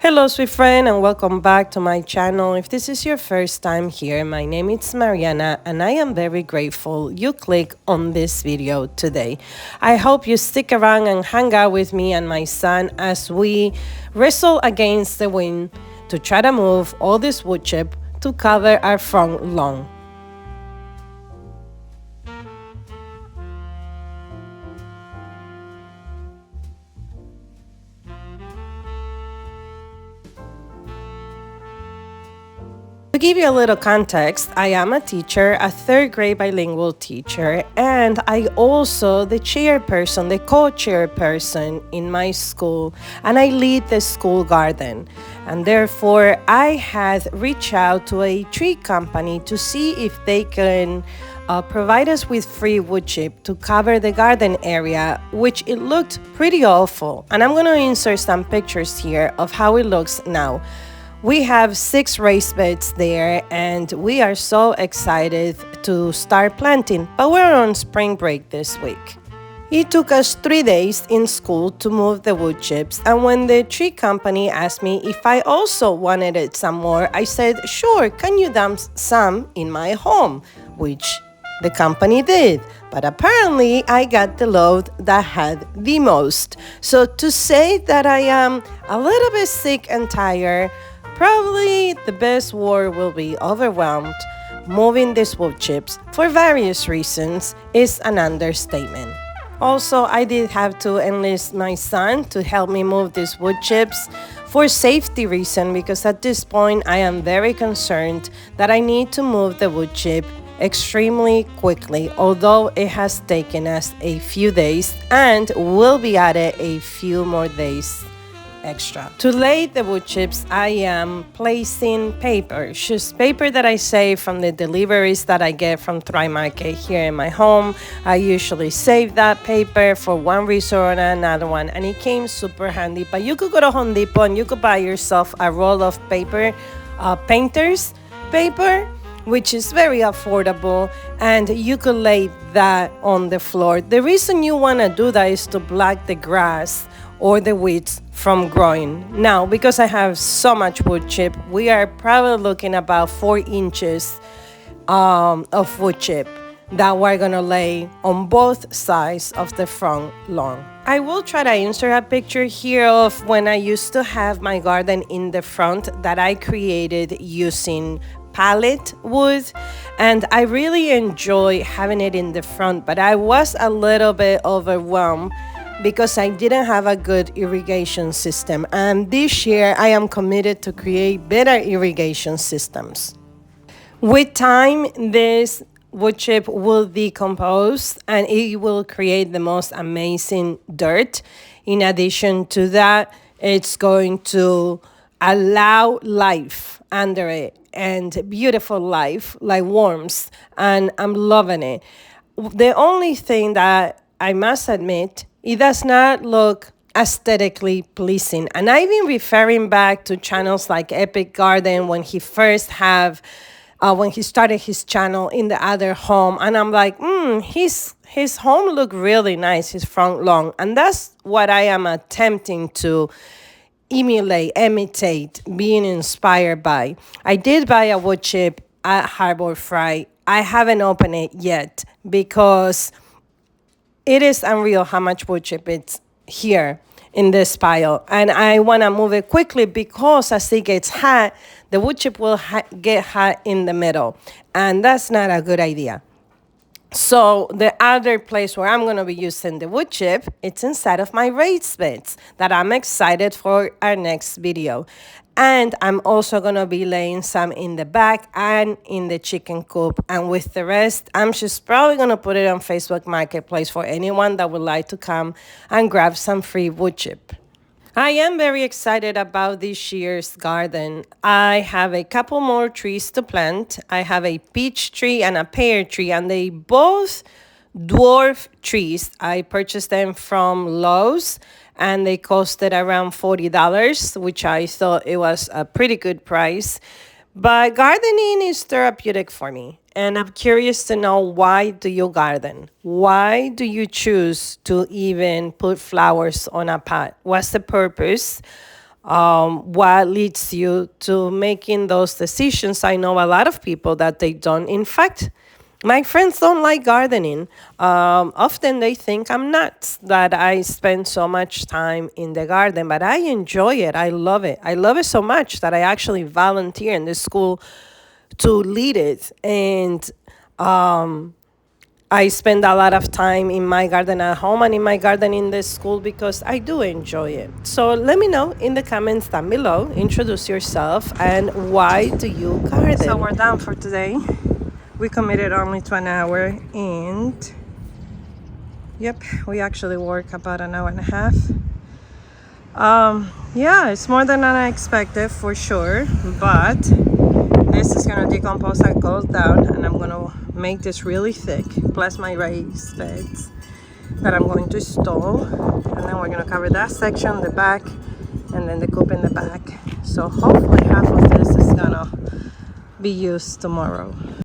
Hello, sweet friend, and welcome back to my channel. If this is your first time here, my name is Mariana, and I am very grateful you click on this video today. I hope you stick around and hang out with me and my son as we wrestle against the wind to try to move all this wood chip to cover our front lawn. To give you a little context, I am a teacher, a third grade bilingual teacher, and I also the chairperson, the co-chairperson in my school, and I lead the school garden. And therefore, I had reached out to a tree company to see if they can provide us with free wood chip to cover the garden area, which it looked pretty awful. And I'm going to insert some pictures here of how it looks now. We have 6 raised beds there, and we are so excited to start planting, but we're on spring break this week. It took us 3 days in school to move the wood chips, and when the tree company asked me if I also wanted it some more, I said, sure, can you dump some in my home? Which the company did, but apparently I got the load that had the most. So to say that I am a little bit sick and tired, probably the best word will be overwhelmed. Moving these wood chips for various reasons is an understatement. Also, I did have to enlist my son to help me move these wood chips for safety reason, because at this point I am very concerned that I need to move the wood chip extremely quickly, although it has taken us a few days and will be added a few more days extra. To lay the wood chips, I am placing paper, just paper that I save from the deliveries that I get from Thrive Market here in my home. I usually save that paper for one reason or another one, and it came super handy. But you could go to Home Depot and you could buy yourself a roll of paper, painter's paper, which is very affordable, and you could lay that on the floor. The reason you want to do that is to block the grass or the weeds from growing. Now, because I have so much wood chip, we are probably looking about 4 inches of wood chip that we're gonna lay on both sides of the front lawn. I will try to insert a picture here of when I used to have my garden in the front that I created using pallet wood, and I really enjoy having it in the front, but I was a little bit overwhelmed because I didn't have a good irrigation system, and this year I am committed to create better irrigation systems. With time, this wood chip will decompose and it will create the most amazing dirt. In addition to that, it's going to allow life under it, and beautiful life like worms, and I'm loving it. The only thing that I must admit, it does not look aesthetically pleasing. And I've been referring back to channels like Epic Garden when he started his channel in the other home. And I'm like, his home looked really nice, his front lawn. And that's what I am attempting to imitate, being inspired by. I did buy a wood chip at Harbor Freight. I haven't opened it yet because it is unreal how much wood chip it's here in this pile. And I want to move it quickly because as it gets hot, the wood chip will get hot in the middle. And that's not a good idea. So the other place where I'm going to be using the wood chip, it's inside of my raised beds that I'm excited for our next video. And I'm also going to be laying some in the back and in the chicken coop. And with the rest, I'm just probably going to put it on Facebook Marketplace for anyone that would like to come and grab some free wood chip. I am very excited about this year's garden. I have a couple more trees to plant. I have a peach tree and a pear tree, and they both dwarf trees. I purchased them from Lowe's, and they costed around $40, which I thought it was a pretty good price. But gardening is therapeutic for me, and I'm curious to know, why do you garden? Why do you choose to even put flowers on a pot? What's the purpose what leads you to making those decisions. I know a lot of people that they don't. In fact, my friends don't like gardening. Often they think I'm nuts that I spend so much time in the garden, but I enjoy it. I love it. I love it so much that I actually volunteer in the school to lead it. And I spend a lot of time in my garden at home and in my garden in the school because I do enjoy it. So let me know in the comments down below. Introduce yourself and why do you garden? So we're done for today. We committed only to an hour and yep, we actually work about an hour and a half. Yeah, it's more than I expected for sure, but this is gonna decompose and goes down, and I'm gonna make this really thick, plus my raised beds that I'm going to install, and then we're gonna cover that section, the back, and then the coop in the back. So hopefully half of this is gonna be used tomorrow.